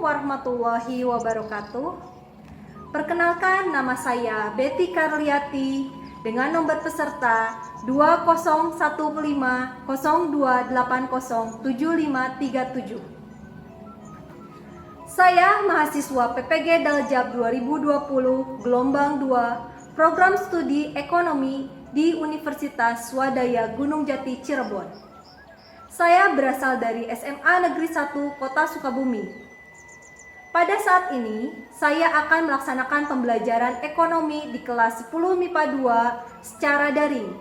warahmatullahi wabarakatuh. Perkenalkan, nama saya Betty Karliati dengan nomor peserta 201502807537. Saya mahasiswa PPG Daljab 2020 gelombang 2 Program Studi Ekonomi di Universitas Swadaya Gunung Jati Cirebon. Saya berasal dari SMA Negeri 1 Kota Sukabumi. Pada saat ini, saya akan melaksanakan pembelajaran ekonomi di kelas 10 MIPA 2 secara daring,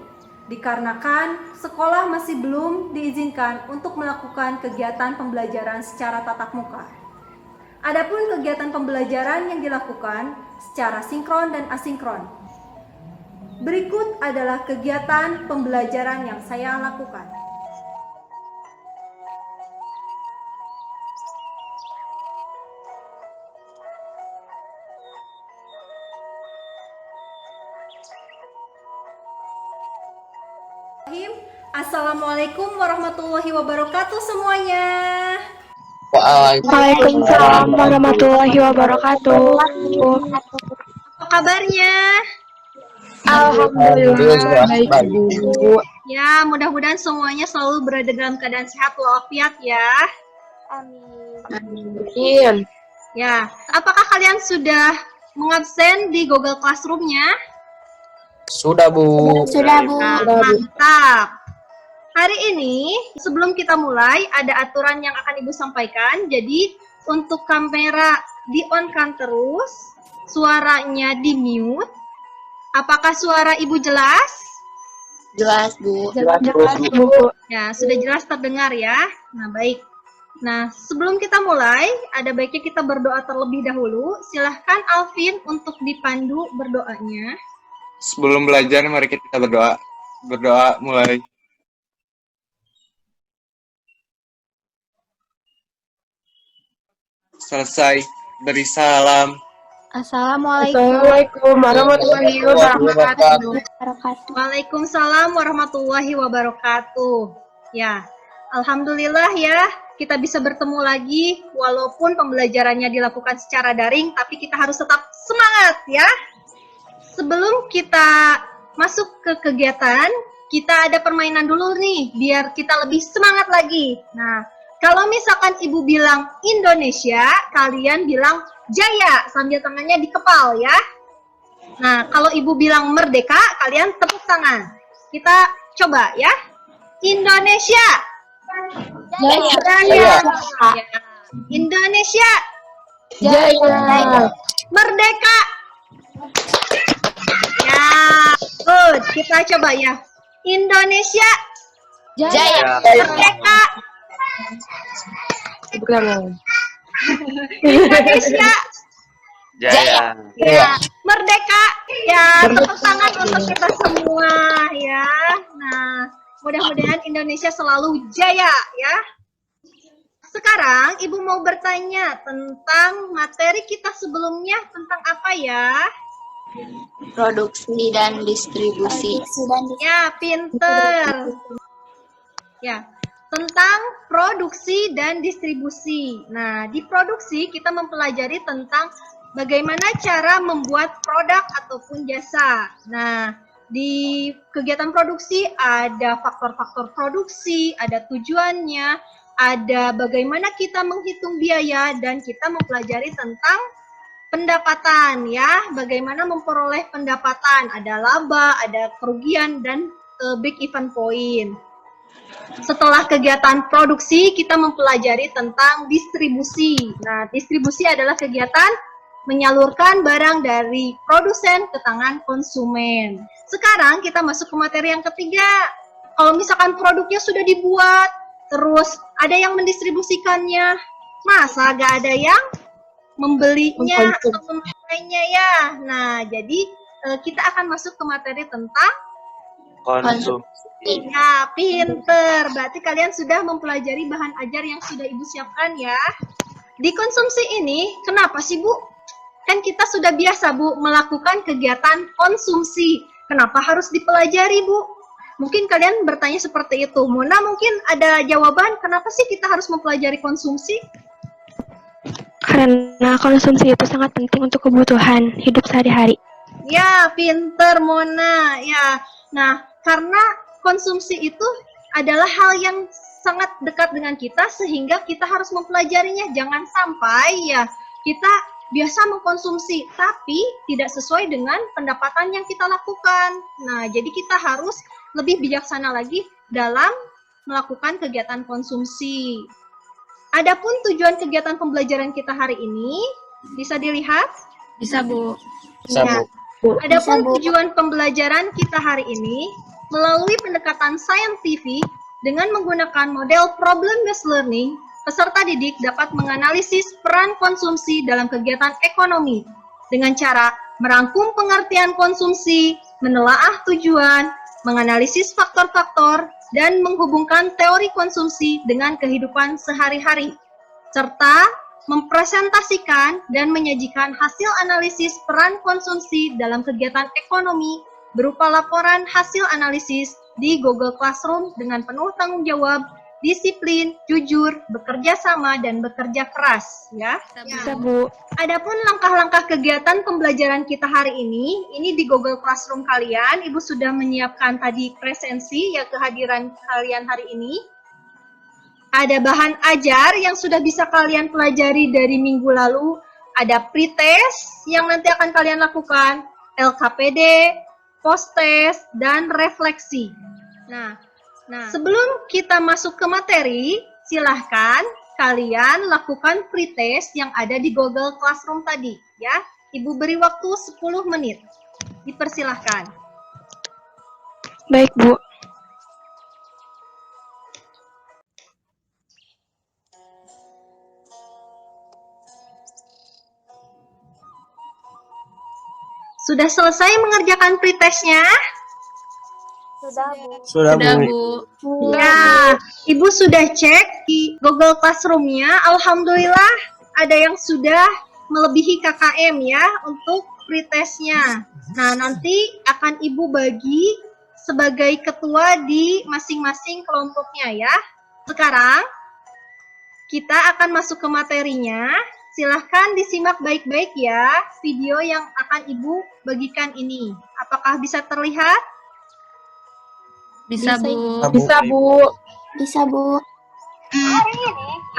dikarenakan sekolah masih belum diizinkan untuk melakukan kegiatan pembelajaran secara tatap muka. Adapun kegiatan pembelajaran yang dilakukan secara sinkron dan asinkron. Berikut adalah kegiatan pembelajaran yang saya lakukan. Assalamualaikum warahmatullahi wabarakatuh semuanya. Waalaikumsalam warahmatullahi wabarakatuh. Apa kabarnya? Alhamdulillah baik, Bu. Ya, mudah-mudahan semuanya selalu berada dalam keadaan sehat walafiat ya. Amin. Ya, apakah kalian sudah mengabsen di Google Classroom-nya? Sudah, Bu. Sudah, Bu. Nah, mantap. Hari ini, sebelum kita mulai, ada aturan yang akan Ibu sampaikan. Jadi, untuk kamera di-on-kan terus, suaranya di-mute. Apakah suara Ibu jelas? Jelas, Bu. Jelas, Bu. Ya, sudah jelas terdengar ya. Nah, baik. Nah, sebelum kita mulai, ada baiknya kita berdoa terlebih dahulu. Silahkan Alvin untuk dipandu berdoanya. Sebelum belajar, mari kita berdoa. Berdoa mulai. Selesai. Beri salam. Assalamualaikum warahmatullahi wabarakatuh. Waalaikumsalam warahmatullahi wabarakatuh. Ya, alhamdulillah ya, kita bisa bertemu lagi walaupun pembelajarannya dilakukan secara daring, tapi kita harus tetap semangat ya. Sebelum kita masuk ke kegiatan, kita ada permainan dulu nih, biar kita lebih semangat lagi. Nah, kalau misalkan Ibu bilang Indonesia, kalian bilang Jaya, sambil tangannya dikepal ya. Nah, kalau Ibu bilang merdeka, kalian tepuk tangan. Kita coba ya. Indonesia. Jaya. Jaya. Ya. Indonesia. Jaya. Merdeka. Ya, good. Kita coba ya. Indonesia. Jaya. Merdeka. Indonesia. Jaya. Ya, merdeka. Ya, tepuk tangan untuk kita semua ya. Nah, mudah-mudahan Indonesia selalu jaya ya. Sekarang Ibu mau bertanya tentang materi kita sebelumnya tentang apa ya? Produksi dan distribusi. Ya, pinter. Ya, tentang produksi dan distribusi. Nah, di produksi kita mempelajari tentang bagaimana cara membuat produk ataupun jasa. Nah, di kegiatan produksi ada faktor-faktor produksi, ada tujuannya, ada bagaimana kita menghitung biaya, dan kita mempelajari tentang pendapatan ya, bagaimana memperoleh pendapatan, ada laba, ada kerugian, dan break even point. Setelah kegiatan produksi, kita mempelajari tentang distribusi. Nah, distribusi adalah kegiatan menyalurkan barang dari produsen ke tangan konsumen. Sekarang kita masuk ke materi yang ketiga. Kalau misalkan produknya sudah dibuat, terus ada yang mendistribusikannya, masa gak ada yang membelinya atau memakainya ya? Nah, jadi kita akan masuk ke materi tentang Konsumsi. ya, pinter. Berarti kalian sudah mempelajari bahan ajar yang sudah Ibu siapkan ya. Di konsumsi ini, kenapa sih Bu? Kan kita sudah biasa Bu melakukan kegiatan konsumsi. Kenapa harus dipelajari Bu? Mungkin kalian bertanya seperti itu. Muna mungkin ada jawaban kenapa sih kita harus mempelajari konsumsi? Karena konsumsi itu sangat penting untuk kebutuhan hidup sehari-hari. Ya, pinter Mona. Ya, nah karena konsumsi itu adalah hal yang sangat dekat dengan kita sehingga kita harus mempelajarinya. Jangan sampai ya kita biasa mengkonsumsi tapi tidak sesuai dengan pendapatan yang kita lakukan. Nah, jadi kita harus lebih bijaksana lagi dalam melakukan kegiatan konsumsi. Adapun tujuan kegiatan pembelajaran kita hari ini bisa dilihat. Bisa, Bu. Bisa, Ya. Bu. Adapun Bisa, Bu. tujuan pembelajaran kita hari ini melalui pendekatan saintifik dengan menggunakan model problem-based learning, peserta didik dapat menganalisis peran konsumsi dalam kegiatan ekonomi dengan cara merangkum pengertian konsumsi, menelaah tujuan, menganalisis faktor-faktor, dan menghubungkan teori konsumsi dengan kehidupan sehari-hari, serta mempresentasikan dan menyajikan hasil analisis peran konsumsi dalam kegiatan ekonomi berupa laporan hasil analisis di Google Classroom dengan penuh tanggung jawab, disiplin, jujur, bekerja sama, dan bekerja keras. Ya. Bisa, Bu. Adapun langkah-langkah kegiatan pembelajaran kita hari ini di Google Classroom kalian, Ibu sudah menyiapkan tadi presensi ya kehadiran kalian hari ini. Ada bahan ajar yang sudah bisa kalian pelajari dari minggu lalu. Ada pretest yang nanti akan kalian lakukan, LKPD, post-test, dan refleksi. Nah, sebelum kita masuk ke materi, silahkan kalian lakukan pretest yang ada di Google Classroom tadi. Ya, Ibu beri waktu 10 menit. Dipersilahkan. Baik, Bu. Sudah selesai mengerjakan pretestnya? Sudah, Bu. Ya, Ibu sudah cek di Google Classroom-nya. Alhamdulillah ada yang sudah melebihi KKM ya untuk pretestnya. Nah, nanti akan Ibu bagi sebagai ketua di masing-masing kelompoknya ya. Sekarang kita akan masuk ke materinya. Silahkan disimak baik-baik ya video yang akan Ibu bagikan ini. Apakah bisa terlihat? Bisa, Bu. Bisa, Bu. Bisa, Bu.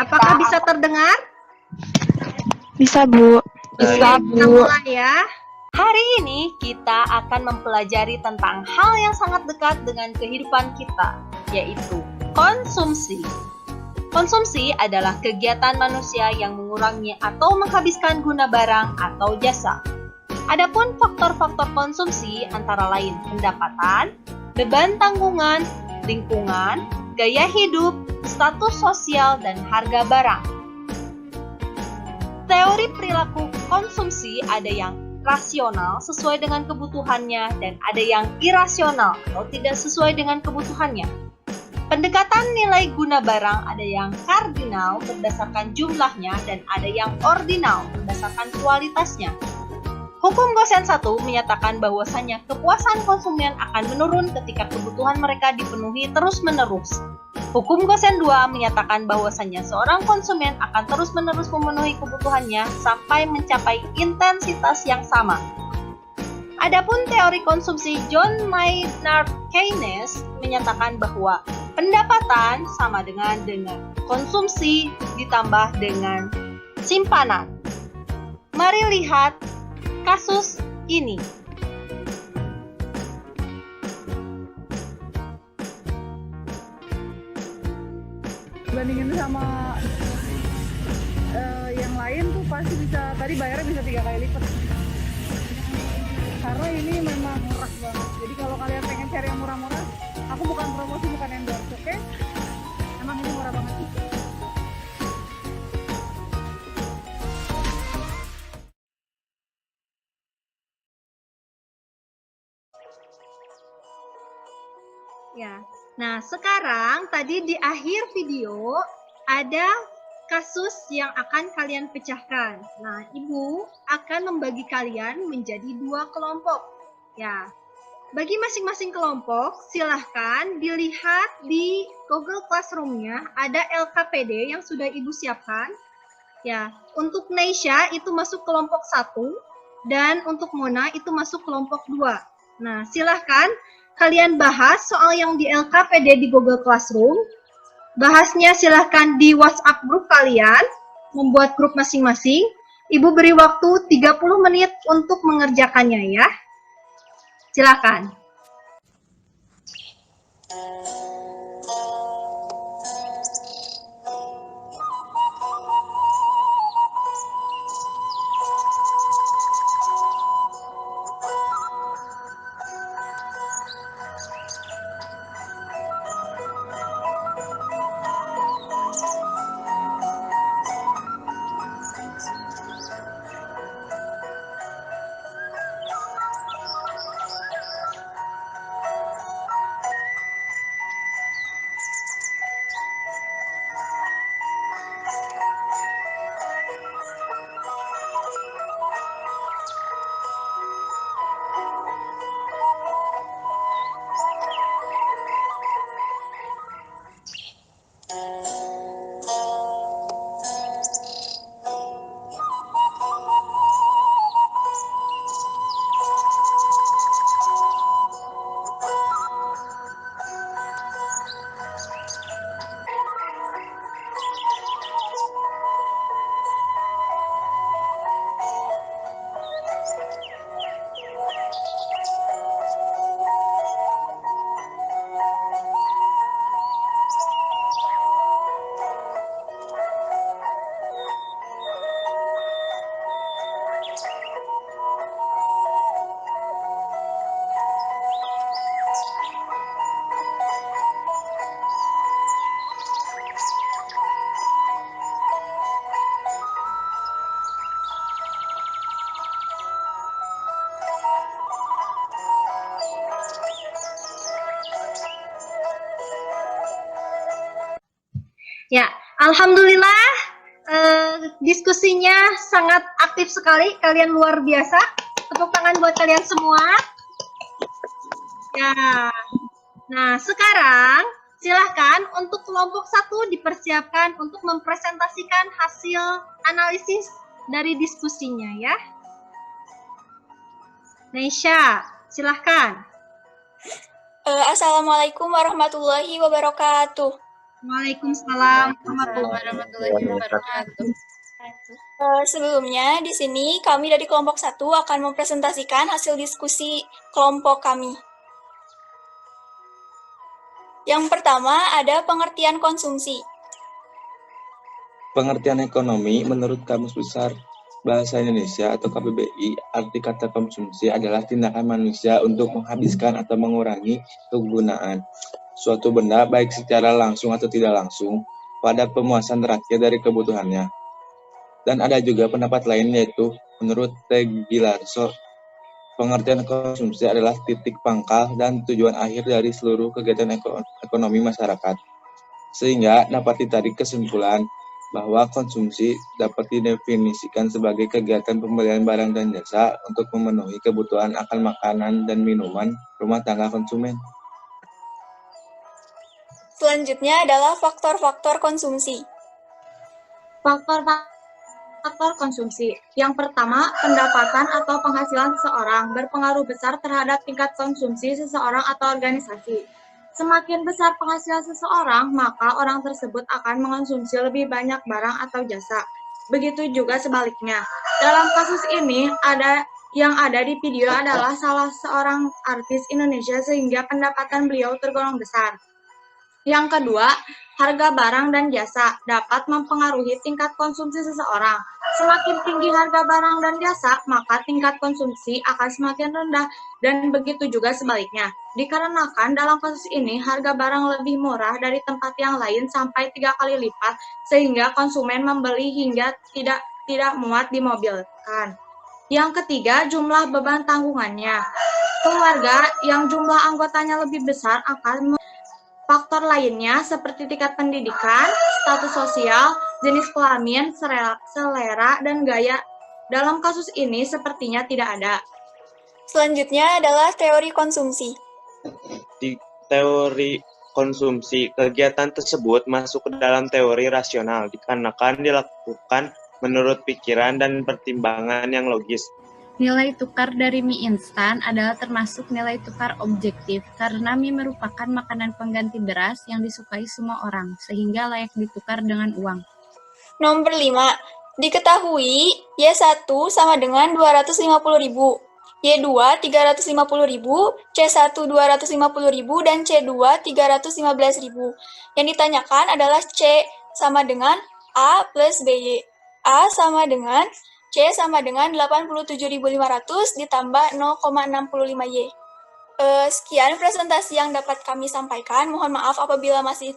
Apakah bisa terdengar? Bisa, Bu. Bisa, Kita Bu. mulai ya. Hari ini kita akan mempelajari tentang hal yang sangat dekat dengan kehidupan kita, yaitu konsumsi. Konsumsi adalah kegiatan manusia yang mengurangi atau menghabiskan guna barang atau jasa. Adapun faktor-faktor konsumsi antara lain pendapatan, beban tanggungan, lingkungan, gaya hidup, status sosial, dan harga barang. Teori perilaku konsumsi ada yang rasional sesuai dengan kebutuhannya dan ada yang irasional atau tidak sesuai dengan kebutuhannya. Pendekatan nilai guna barang ada yang kardinal berdasarkan jumlahnya dan ada yang ordinal berdasarkan kualitasnya. Hukum Gosen 1 menyatakan bahwasannya kepuasan konsumen akan menurun ketika kebutuhan mereka dipenuhi terus-menerus. Hukum Gosen 2 menyatakan bahwasannya seorang konsumen akan terus-menerus memenuhi kebutuhannya sampai mencapai intensitas yang sama. Adapun teori konsumsi John Maynard Keynes menyatakan bahwa pendapatan sama dengan konsumsi ditambah dengan simpanan. Mari lihat kasus ini. Bandingin sama yang lain tuh pasti bisa, tadi bayarnya bisa 3 kali lipat. Karena ini memang murah banget. Jadi kalau kalian pengen cari yang murah-murah, aku bukan promosi, bukan endorse, oke? Emang ini murah banget. Ya. Nah, sekarang tadi di akhir video ada kasus yang akan kalian pecahkan. Nah, Ibu akan membagi kalian menjadi 2 kelompok. Ya. Bagi masing-masing kelompok, silahkan dilihat di Google Classroom-nya ada LKPD yang sudah Ibu siapkan. Ya, untuk Neisha itu masuk kelompok 1 dan untuk Mona itu masuk kelompok 2. Nah, silahkan kalian bahas soal yang di LKPD di Google Classroom. Bahasnya silahkan di WhatsApp grup kalian, membuat grup masing-masing. Ibu beri waktu 30 menit untuk mengerjakannya ya. Silahkan. Ya, alhamdulillah diskusinya sangat aktif sekali. Kalian luar biasa. Tepuk tangan buat kalian semua. Ya. Nah, sekarang silahkan untuk kelompok 1 dipersiapkan untuk mempresentasikan hasil analisis dari diskusinya ya. Neisha, silahkan. Assalamualaikum warahmatullahi wabarakatuh. Waalaikumsalam. Warahmatullahi wabarakatuh. Sebelumnya, di sini kami dari kelompok 1 akan mempresentasikan hasil diskusi kelompok kami. Yang pertama ada pengertian konsumsi. Pengertian ekonomi menurut Kamus Besar Bahasa Indonesia atau KBBI, arti kata konsumsi adalah tindakan manusia untuk menghabiskan atau mengurangi kegunaan suatu benda baik secara langsung atau tidak langsung pada pemuasan terakhir dari kebutuhannya. Dan ada juga pendapat lain yaitu menurut Tegilarso, pengertian konsumsi adalah titik pangkal dan tujuan akhir dari seluruh kegiatan ekonomi masyarakat. Sehingga dapat ditarik kesimpulan bahwa konsumsi dapat didefinisikan sebagai kegiatan pembelian barang dan jasa untuk memenuhi kebutuhan akan makanan dan minuman rumah tangga konsumen. Selanjutnya adalah faktor-faktor konsumsi. Faktor konsumsi. Yang pertama, pendapatan atau penghasilan seseorang berpengaruh besar terhadap tingkat konsumsi seseorang atau organisasi. Semakin besar penghasilan seseorang, maka orang tersebut akan mengonsumsi lebih banyak barang atau jasa. Begitu juga sebaliknya. Dalam kasus ini, yang ada di video adalah salah seorang artis Indonesia sehingga pendapatan beliau tergolong besar. Yang kedua, harga barang dan jasa dapat mempengaruhi tingkat konsumsi seseorang. Semakin tinggi harga barang dan jasa, maka tingkat konsumsi akan semakin rendah, dan begitu juga sebaliknya. Dikarenakan dalam kasus ini, harga barang lebih murah dari tempat yang lain sampai 3 kali lipat, sehingga konsumen membeli hingga tidak muat dimobilkan. Yang ketiga, jumlah beban tanggungannya. Keluarga yang jumlah anggotanya lebih besar akan faktor lainnya seperti tingkat pendidikan, status sosial, jenis kelamin, selera, dan gaya. Dalam kasus ini sepertinya tidak ada. Selanjutnya adalah teori konsumsi. Di teori konsumsi, kegiatan tersebut masuk ke dalam teori rasional dikarenakan dilakukan menurut pikiran dan pertimbangan yang logis. Nilai tukar dari mie instan adalah termasuk nilai tukar objektif karena mie merupakan makanan pengganti beras yang disukai semua orang, sehingga layak ditukar dengan uang. Nomor 5. Diketahui Y1 sama dengan 250.000, Y2 350.000, C1 250.000, dan C2 315.000. Yang ditanyakan adalah C sama dengan A plus BY. A sama dengan C sama dengan 87.500 ditambah 0,65Y. Sekian presentasi yang dapat kami sampaikan. Mohon maaf apabila masih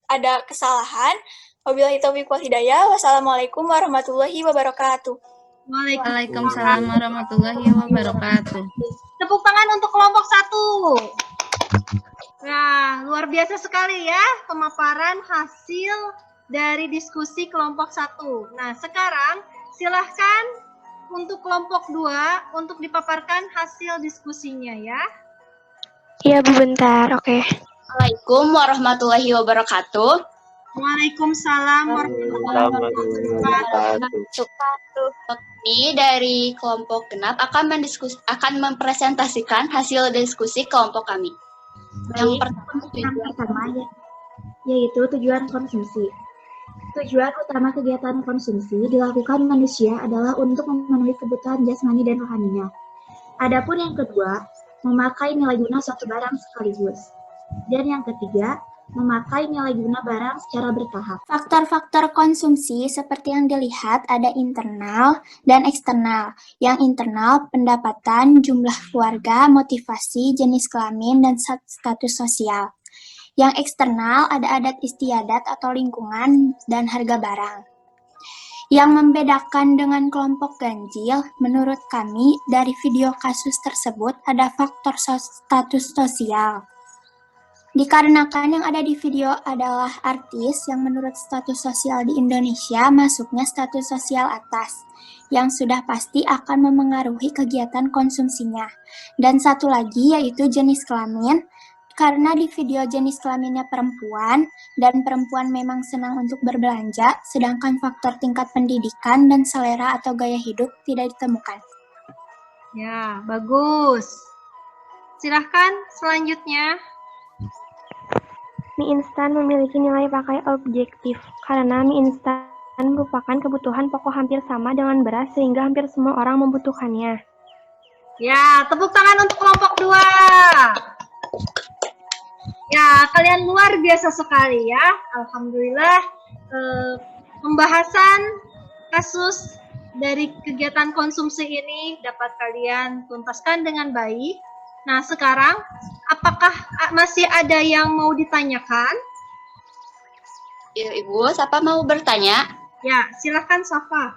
ada kesalahan. Wabillahi taufiq wal hidayah. Wassalamualaikum warahmatullahi wabarakatuh. Waalaikumsalam warahmatullahi wabarakatuh. Tepuk tangan untuk kelompok 1. Nah, luar biasa sekali ya pemaparan hasil dari diskusi kelompok 1. Nah, sekarang silahkan untuk kelompok 2 untuk dipaparkan hasil diskusinya ya. Iya, Bu, bentar. Oke. Assalamualaikum warahmatullahi wabarakatuh. Waalaikumsalam warahmatullahi wabarakatuh. Kami dari kelompok genap akan mempresentasikan hasil diskusi kelompok kami. Yang pertama yaitu tujuan konsumsi. Tujuan utama kegiatan konsumsi dilakukan manusia adalah untuk memenuhi kebutuhan jasmani dan rohaninya. Adapun yang kedua, memakai nilai guna suatu barang sekaligus. Dan yang ketiga, memakai nilai guna barang secara bertahap. Faktor-faktor konsumsi seperti yang dilihat ada internal dan eksternal. Yang internal, pendapatan, jumlah keluarga, motivasi, jenis kelamin, dan status sosial. Yang eksternal ada adat istiadat atau lingkungan dan harga barang. Yang membedakan dengan kelompok ganjil, menurut kami dari video kasus tersebut ada faktor status sosial. Dikarenakan yang ada di video adalah artis yang menurut status sosial di Indonesia masuknya status sosial atas, yang sudah pasti akan memengaruhi kegiatan konsumsinya. Dan satu lagi yaitu jenis kelamin, karena di video jenis kelaminnya perempuan, dan perempuan memang senang untuk berbelanja, sedangkan faktor tingkat pendidikan dan selera atau gaya hidup tidak ditemukan. Ya, bagus. Silahkan selanjutnya. Mie instan memiliki nilai pakai objektif karena mie instan merupakan kebutuhan pokok hampir sama dengan beras sehingga hampir semua orang membutuhkannya. Ya, tepuk tangan untuk kelompok 2. Ya, kalian luar biasa sekali ya. Alhamdulillah, pembahasan kasus dari kegiatan konsumsi ini dapat kalian tuntaskan dengan baik. Nah, sekarang apakah masih ada yang mau ditanyakan? Ya, Ibu, siapa mau bertanya? Ya, silakan Safa.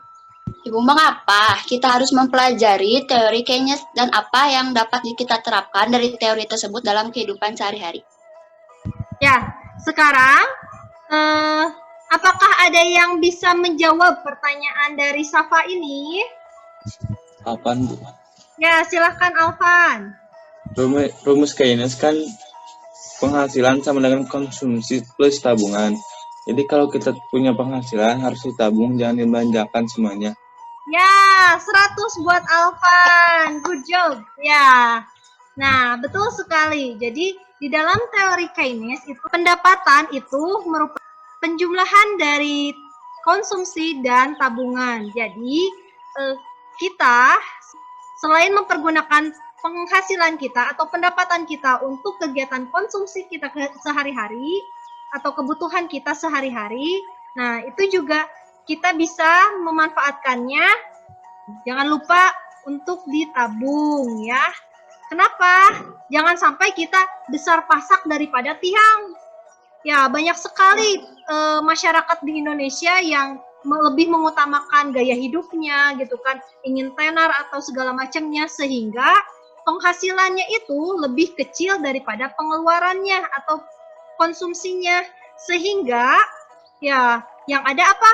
Ibu, mengapa kita harus mempelajari teori Keynes dan apa yang dapat kita terapkan dari teori tersebut dalam kehidupan sehari-hari? Ya, sekarang apakah ada yang bisa menjawab pertanyaan dari Safa ini? Apaan, Bu? Ya, silahkan Alvan. Rumus Keynes kan penghasilan sama dengan konsumsi plus tabungan. Jadi kalau kita punya penghasilan harus ditabung, jangan dibelanjakan semuanya. Ya, 100 buat Alvan. Good job. Ya. Nah, betul sekali. Jadi di dalam teori Keynes itu pendapatan itu merupakan penjumlahan dari konsumsi dan tabungan. Jadi kita selain mempergunakan penghasilan kita atau pendapatan kita untuk kegiatan konsumsi kita sehari-hari atau kebutuhan kita sehari-hari, nah itu juga kita bisa memanfaatkannya. Jangan lupa untuk ditabung ya. Kenapa? Jangan sampai kita besar pasak daripada tiang. Ya, banyak sekali masyarakat di Indonesia yang lebih mengutamakan gaya hidupnya gitu kan, ingin tenar atau segala macamnya, sehingga penghasilannya itu lebih kecil daripada pengeluarannya atau konsumsinya, sehingga ya yang ada apa?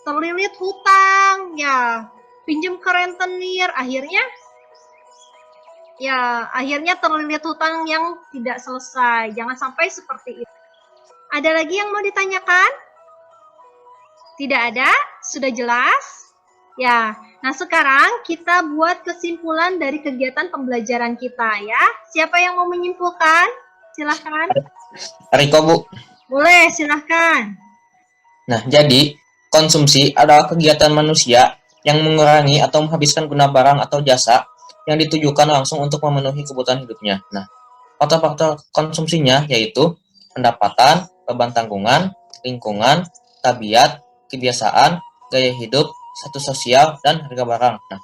Terlilit hutang, ya pinjam ke rentenir, akhirnya terlilit hutang yang tidak selesai. Jangan sampai seperti itu. Ada lagi yang mau ditanyakan? Tidak ada? Sudah jelas? Ya, nah sekarang kita buat kesimpulan dari kegiatan pembelajaran kita ya. Siapa yang mau menyimpulkan? Silahkan. Riko, Bu. Boleh, silahkan. Nah, jadi konsumsi adalah kegiatan manusia yang mengurangi atau menghabiskan guna barang atau jasa yang ditujukan langsung untuk memenuhi kebutuhan hidupnya. Nah, faktor-faktor konsumsinya yaitu pendapatan, beban tanggungan, lingkungan, tabiat, kebiasaan, gaya hidup, status sosial, dan harga barang. Nah,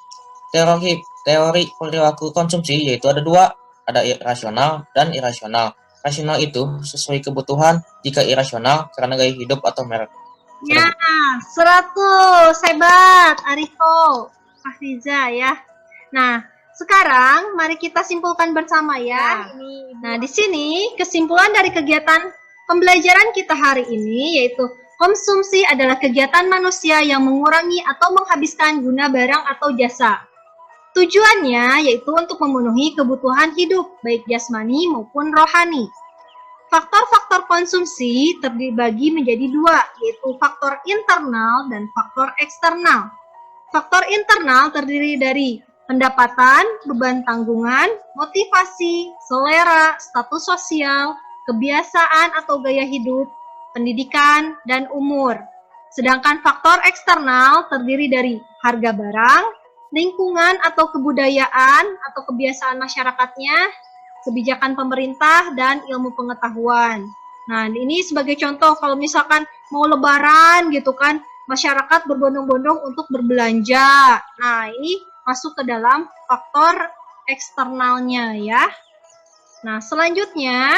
teori perilaku konsumsi yaitu ada dua, ada rasional dan irasional. Rasional itu sesuai kebutuhan, jika irasional karena gaya hidup atau merek. Ya, 100. Hebat, Ariko, Fahriza ya. Nah, sekarang mari kita simpulkan bersama ya. Nah, di sini kesimpulan dari kegiatan pembelajaran kita hari ini yaitu konsumsi adalah kegiatan manusia yang mengurangi atau menghabiskan guna barang atau jasa. Tujuannya yaitu untuk memenuhi kebutuhan hidup, baik jasmani maupun rohani. Faktor-faktor konsumsi terbagi menjadi dua, yaitu faktor internal dan faktor eksternal. Faktor internal terdiri dari pendapatan, beban tanggungan, motivasi, selera, status sosial, kebiasaan atau gaya hidup, pendidikan, dan umur. Sedangkan faktor eksternal terdiri dari harga barang, lingkungan atau kebudayaan atau kebiasaan masyarakatnya, kebijakan pemerintah, dan ilmu pengetahuan. Nah, ini sebagai contoh kalau misalkan mau lebaran gitu kan, masyarakat berbondong-bondong untuk berbelanja. Nah, ini masuk ke dalam faktor eksternalnya ya. Nah, selanjutnya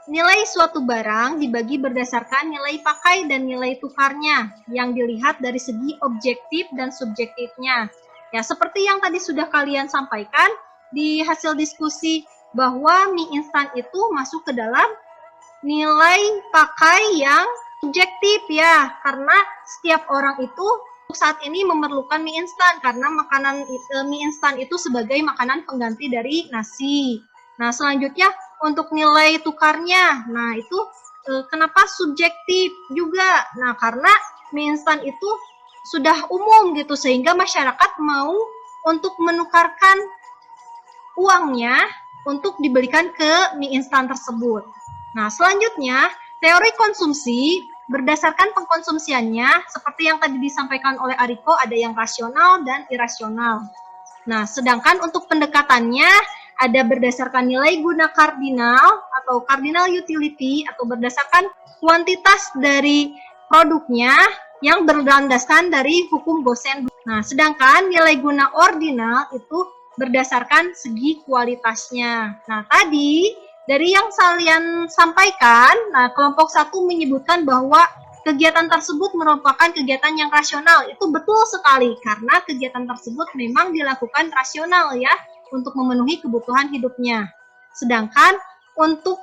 nilai suatu barang dibagi berdasarkan nilai pakai dan nilai tukarnya yang dilihat dari segi objektif dan subjektifnya. Ya, seperti yang tadi sudah kalian sampaikan di hasil diskusi bahwa mie instan itu masuk ke dalam nilai pakai yang subjektif ya, karena setiap orang itu saat ini memerlukan mie instan karena mie instan itu sebagai makanan pengganti dari nasi. Nah, selanjutnya untuk nilai tukarnya, nah itu kenapa subjektif juga? Nah, karena mie instan itu sudah umum gitu sehingga masyarakat mau untuk menukarkan uangnya untuk dibelikan ke mie instan tersebut. Nah, selanjutnya teori konsumsi berdasarkan pengkonsumsiannya seperti yang tadi disampaikan oleh Ariko, ada yang rasional dan irasional. Nah, sedangkan untuk pendekatannya ada berdasarkan nilai guna kardinal atau cardinal utility atau berdasarkan kuantitas dari produknya yang berlandaskan dari hukum Gosen. Nah, sedangkan nilai guna ordinal itu berdasarkan segi kualitasnya. Nah, tadi dari yang kalian sampaikan, nah kelompok 1 menyebutkan bahwa kegiatan tersebut merupakan kegiatan yang rasional. Itu betul sekali karena kegiatan tersebut memang dilakukan rasional ya untuk memenuhi kebutuhan hidupnya. Sedangkan untuk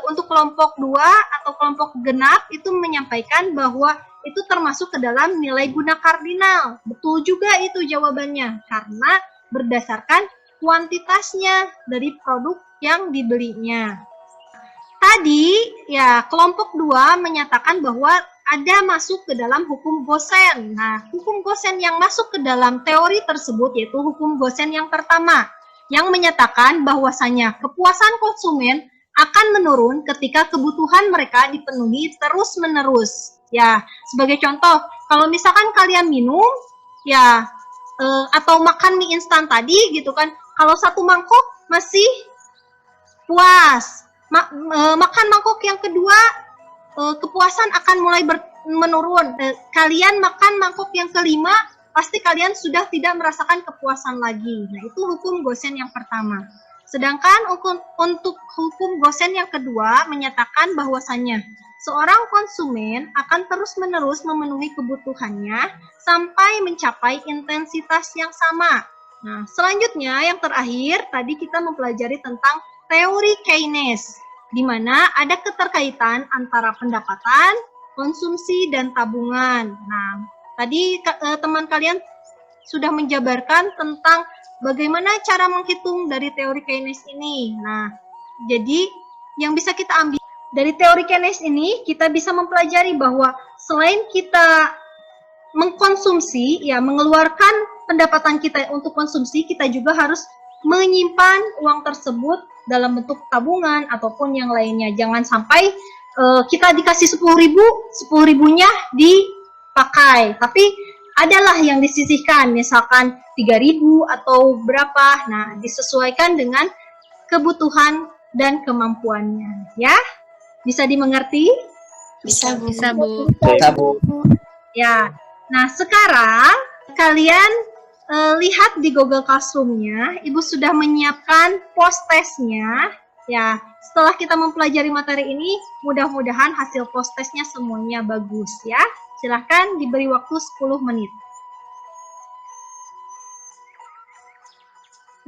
untuk kelompok 2 atau kelompok genap itu menyampaikan bahwa itu termasuk ke dalam nilai guna kardinal. Betul juga itu jawabannya karena berdasarkan kuantitasnya dari produk yang dibelinya. Tadi ya kelompok 2 menyatakan bahwa ada masuk ke dalam hukum Gosen. Nah, hukum Gosen yang masuk ke dalam teori tersebut yaitu hukum Gosen yang pertama yang menyatakan bahwasanya kepuasan konsumen akan menurun ketika kebutuhan mereka dipenuhi terus-menerus. Ya, sebagai contoh, kalau misalkan kalian minum ya atau makan mie instan tadi gitu kan, kalau satu mangkok masih puas, makan mangkok yang kedua kepuasan akan mulai menurun. Kalian makan mangkok yang kelima pasti kalian sudah tidak merasakan kepuasan lagi. Nah, itu hukum Gosen yang pertama. Sedangkan untuk hukum Gosen yang kedua menyatakan bahwasannya seorang konsumen akan terus-menerus memenuhi kebutuhannya sampai mencapai intensitas yang sama. Nah, selanjutnya yang terakhir, tadi kita mempelajari tentang teori Keynes, di mana ada keterkaitan antara pendapatan, konsumsi, dan tabungan. Nah, tadi teman kalian sudah menjabarkan tentang bagaimana cara menghitung dari teori Keynes ini. Nah, jadi yang bisa kita ambil dari teori Keynes ini, kita bisa mempelajari bahwa selain kita mengkonsumsi, ya mengeluarkan pendapatan kita untuk konsumsi, kita juga harus menyimpan uang tersebut dalam bentuk tabungan ataupun yang lainnya. Jangan sampai kita dikasih 10.000, 10.000-nya dipakai, tapi adalah yang disisihkan, misalkan 3.000 atau berapa. Nah, disesuaikan dengan kebutuhan dan kemampuannya, ya. Bisa dimengerti? Bisa, Bu. Bisa, Bu. Bisa, Bu. Ya. Nah, sekarang kalian lihat di Google Classroom-nya, Ibu sudah menyiapkan post test-nya. Ya, setelah kita mempelajari materi ini, mudah-mudahan hasil post test-nya semuanya bagus ya. Silahkan diberi waktu 10 menit.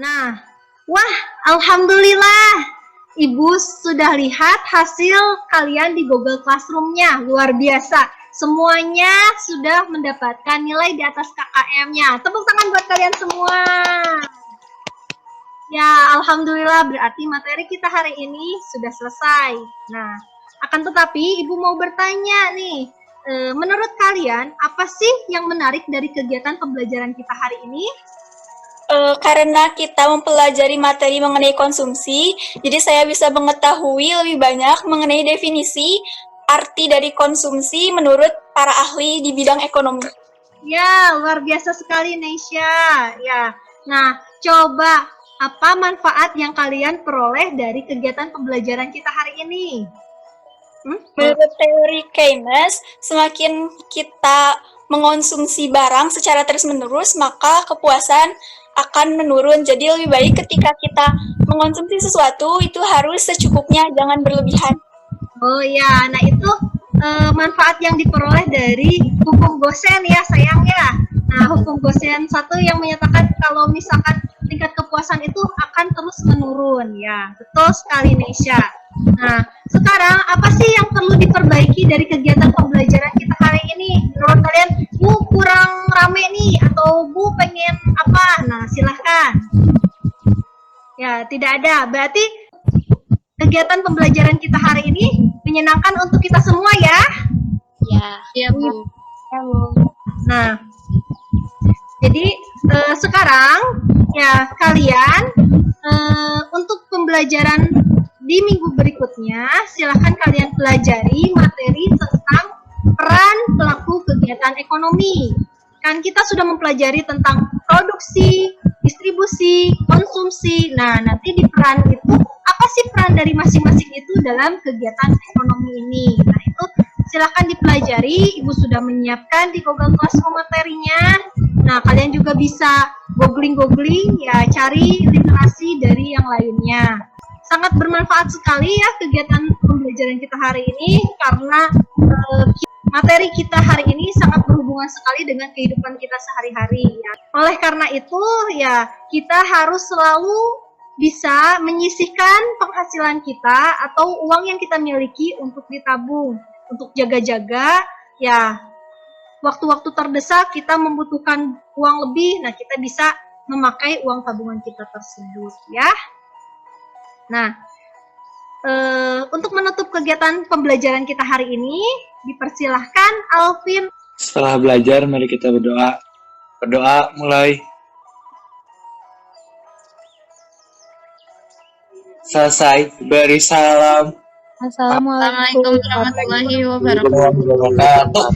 Nah, wah, alhamdulillah. Ibu sudah lihat hasil kalian di Google Classroom-nya. Luar biasa. Semuanya sudah mendapatkan nilai di atas KKM-nya. Tepuk tangan buat kalian semua. Ya, alhamdulillah berarti materi kita hari ini sudah selesai. Nah, akan tetapi Ibu mau bertanya nih, menurut kalian apa sih yang menarik dari kegiatan pembelajaran kita hari ini? Karena kita mempelajari materi mengenai konsumsi, jadi saya bisa mengetahui lebih banyak mengenai definisi arti dari konsumsi menurut para ahli di bidang ekonomi. Ya, luar biasa sekali Neisha. Ya, nah coba apa manfaat yang kalian peroleh dari kegiatan pembelajaran kita hari ini? Menurut teori Keynes, semakin kita mengonsumsi barang secara terus-menerus, maka kepuasan akan menurun. Jadi lebih baik ketika kita mengonsumsi sesuatu itu harus secukupnya, jangan berlebihan. Oh ya, nah itu manfaat yang diperoleh dari hukum Gosen ya sayang ya. Nah, hukum Gosen 1 yang menyatakan kalau misalkan tingkat kepuasan itu akan terus menurun ya. Betul sekali Neisha. Nah, sekarang apa sih yang perlu diperbaiki dari kegiatan pembelajaran kita hari ini? Menurut kalian, Bu kurang rame nih atau Bu pengen apa? Nah, silahkan. Ya, tidak ada. Berarti kegiatan pembelajaran kita hari ini menyenangkan untuk kita semua ya? Ya. Iya, Bu. Nah, jadi sekarang ya kalian untuk pembelajaran di minggu berikutnya silahkan kalian pelajari materi tentang peran pelaku kegiatan ekonomi. Kan kita sudah mempelajari tentang produksi, distribusi, konsumsi. Nah, nanti di peran itu apa sih peran dari masing-masing itu dalam kegiatan ekonomi ini? Nah, itu silahkan dipelajari. Ibu sudah menyiapkan di Google Classroom materinya. Nah, kalian juga bisa googling ya, cari literasi dari yang lainnya. Sangat bermanfaat sekali ya kegiatan pembelajaran kita hari ini karena materi kita hari ini sangat berhubungan sekali dengan kehidupan kita sehari-hari ya. Oleh karena itu ya kita harus selalu bisa menyisihkan penghasilan kita atau uang yang kita miliki untuk ditabung, untuk jaga-jaga ya. Waktu-waktu terdesak kita membutuhkan uang lebih, nah kita bisa memakai uang tabungan kita tersebut ya. Nah, untuk menutup kegiatan pembelajaran kita hari ini, dipersilahkan Alvin. Setelah belajar, mari kita berdoa. Berdoa mulai. Selesai. Beri salam. Assalamualaikum warahmatullahi wabarakatuh.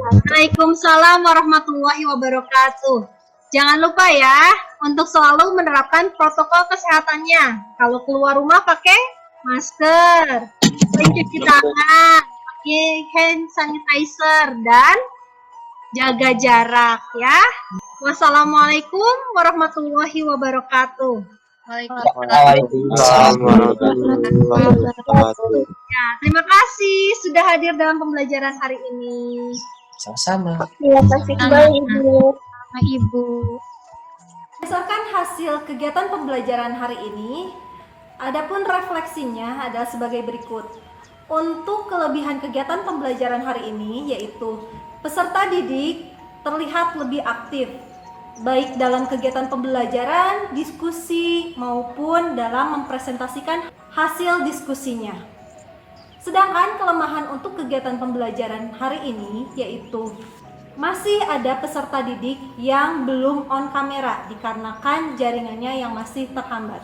Waalaikumsalam warahmatullahi wabarakatuh. Jangan lupa ya, untuk selalu menerapkan protokol kesehatannya. Kalau keluar rumah pakai masker, sering cuci tangan, pakai hand sanitizer, dan jaga jarak ya. Wassalamualaikum warahmatullahi wabarakatuh. Waalaikumsalam warahmatullahi wabarakatuh. Ya, terima kasih sudah hadir dalam pembelajaran hari ini. Sama-sama. Terima kasih kembali Ibu. Ibu. Berdasarkan hasil kegiatan pembelajaran hari ini, adapun refleksinya adalah sebagai berikut. Untuk kelebihan kegiatan pembelajaran hari ini yaitu peserta didik terlihat lebih aktif, baik dalam kegiatan pembelajaran, diskusi, maupun dalam mempresentasikan hasil diskusinya. Sedangkan kelemahan untuk kegiatan pembelajaran hari ini yaitu masih ada peserta didik yang belum on kamera dikarenakan jaringannya yang masih terhambat.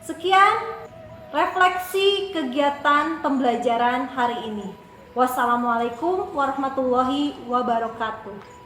Sekian refleksi kegiatan pembelajaran hari ini. Wassalamualaikum warahmatullahi wabarakatuh.